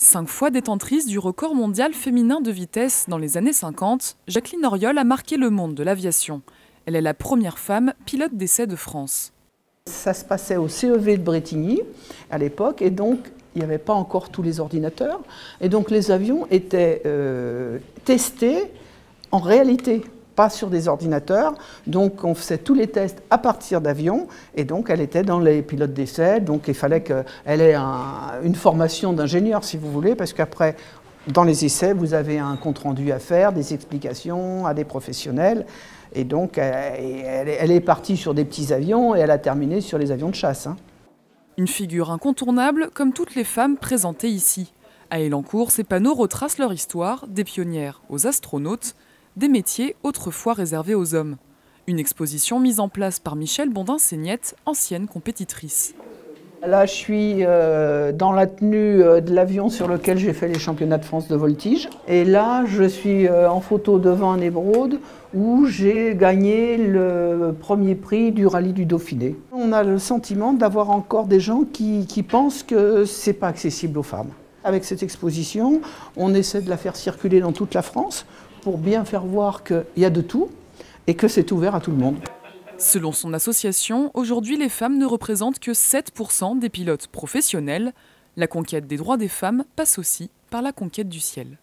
5 fois détentrice du record mondial féminin de vitesse dans les années 50, Jacqueline Auriol a marqué le monde de l'aviation. Elle est la première femme pilote d'essai de France. Ça se passait au CEV de Brétigny à l'époque et donc il n'y avait pas encore tous les ordinateurs. Et donc les avions étaient testés en réalité, pas sur des ordinateurs. Donc on faisait tous les tests à partir d'avions et donc elle était dans les pilotes d'essai. Donc il fallait qu'elle ait une formation d'ingénieur si vous voulez, parce qu'après dans les essais vous avez un compte-rendu à faire, des explications à des professionnels. Et donc elle est partie sur des petits avions et elle a terminé sur les avions de chasse. Une figure incontournable comme toutes les femmes présentées ici. À Elancourt, ces panneaux retracent leur histoire, des pionnières aux astronautes, des métiers autrefois réservés aux hommes. Une exposition mise en place par Michèle Bondin-Seignette, ancienne compétitrice. Là, je suis dans la tenue de l'avion sur lequel j'ai fait les championnats de France de voltige. Et là, je suis en photo devant un émeraude où j'ai gagné le premier prix du rallye du Dauphiné. On a le sentiment d'avoir encore des gens qui pensent que ce n'est pas accessible aux femmes. Avec cette exposition, on essaie de la faire circuler dans toute la France pour bien faire voir qu'il y a de tout et que c'est ouvert à tout le monde. Selon son association, aujourd'hui les femmes ne représentent que 7% des pilotes professionnels. La conquête des droits des femmes passe aussi par la conquête du ciel.